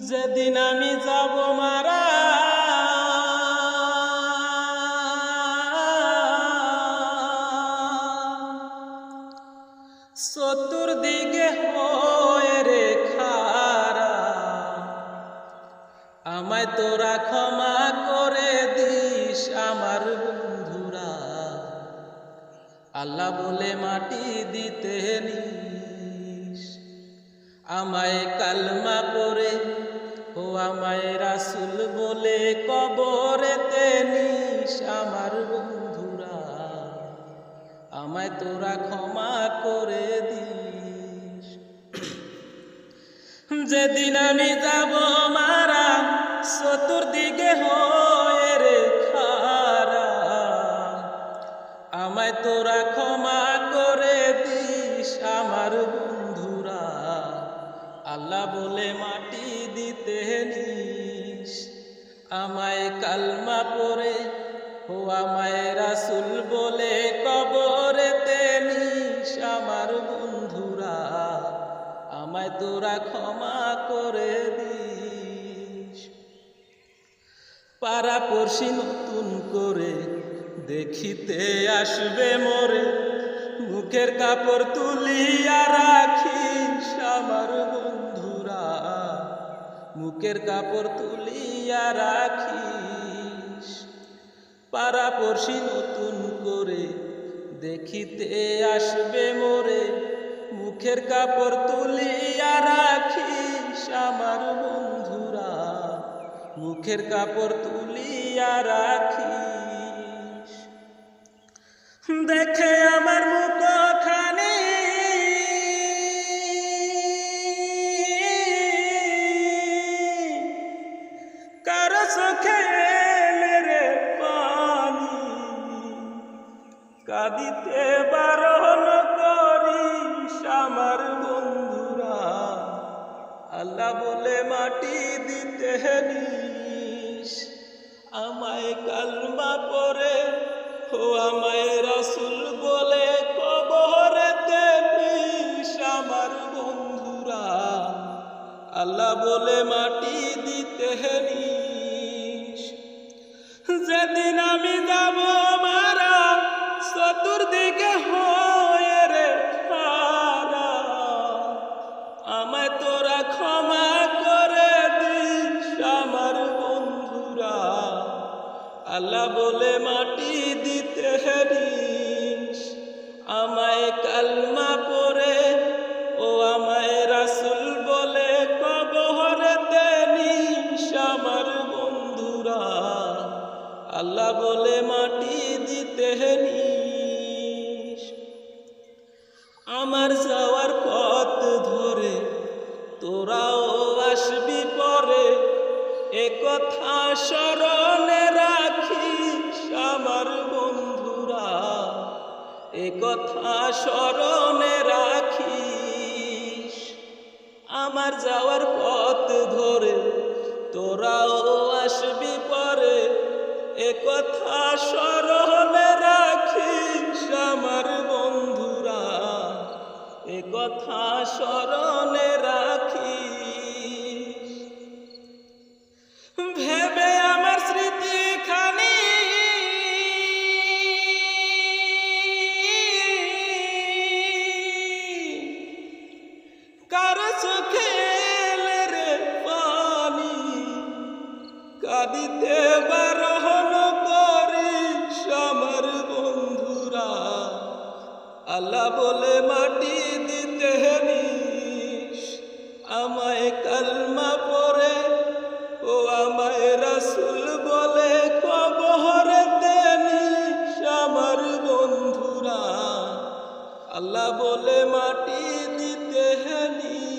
যেদিন আমি যাব মারা চতুর্দিকে হয়ে রে খারা, আমায় তোরা ক্ষমা করে দিস আমার বন্ধুরা। আল্লাহ বলে মাটি দিতে নিস, আমায় কালমা পড়ে ও আমায় রাসূল বলে কবরেতে নিস আমার বন্ধুরা। আমায় তোরা ক্ষমা করে দিস। যেদিন আমি যাব মারা চতুর্দিকে হয়ে রে খারা, আমায় তোরা ক্ষমা করে দিস আমার বন্ধুরা। আল্লাহ বলে মাটি দিতে নিস, আমায় কালমা পড়ে ও আমায় রাসূল বলে কবরেতে নিস আমার বন্ধুরা। আমায় তোরা ক্ষমা করে দিস। পাড়া পড়শি নতুন করে দেখিতে আসবে মোরে, মুখের কাপড় তুলিয়া রাখিস আমার বন্ধুরা। মুখের কাপড় তুলিয়া রাখিস। পাড়া পড়শি নতুন করে দেখিতে আসবে মোরে, মুখের কাপড় তুলিয়া রাখিস আমার বন্ধুরা। মুখের কাপড় তুলিয়া রাখিস। দেখে আমার মুখখানি কারো চোখে এলে রে পানি, কাঁদিতে বারণ করিস আমার বন্ধুরা। আল্লাহ বলে মাটি দিতে নিস, আমায় কালমা পড়ে ও আমায় রাসূল বলে কবরেতে নিস আমার বন্ধুরা। আল্লাহ বলে মাটি দিতে নিস। যেদিন আমি যাব মারা চতুর্দিকে হয়ে রে খারা, আমায় তোরা ক্ষমা করে দিস আমার বন্ধুরা। আল্লাহ বলে মাটি দিতে নিস, আমায় কালমা পড়ে ও আমায় রাসূল বলে কবরেতে নিস আমার বন্ধুরা। আল্লাহ বলে মাটি দিতে নিস। আমার যাওয়ার পথ ধরে তোরাও আসবি পরে, এ কথা স্মরণে রাখিস আমার বন্ধুরা। এ কথা স্মরণে রাখিস। আমার যাওয়ার পথ ধরে তোরাও আসবি পরে, এ কথা স্মরণে রাখিস আমার বন্ধুরা। এ কথা স্মরণে রাখিস। ভেবে আমার স্মৃতি খানি কারো চোখে এলে রে পানি, কাঁদিতে বারণ করিস আমার বন্ধুরা। আল্লাহ বলে মাটি দিতে নিস, আমায় কালমা পড়ে ও আমায় রাসূল বলে কবরেতে নিস আমার বন্ধুরা। আল্লাহ বলে মাটি দিতে নিস।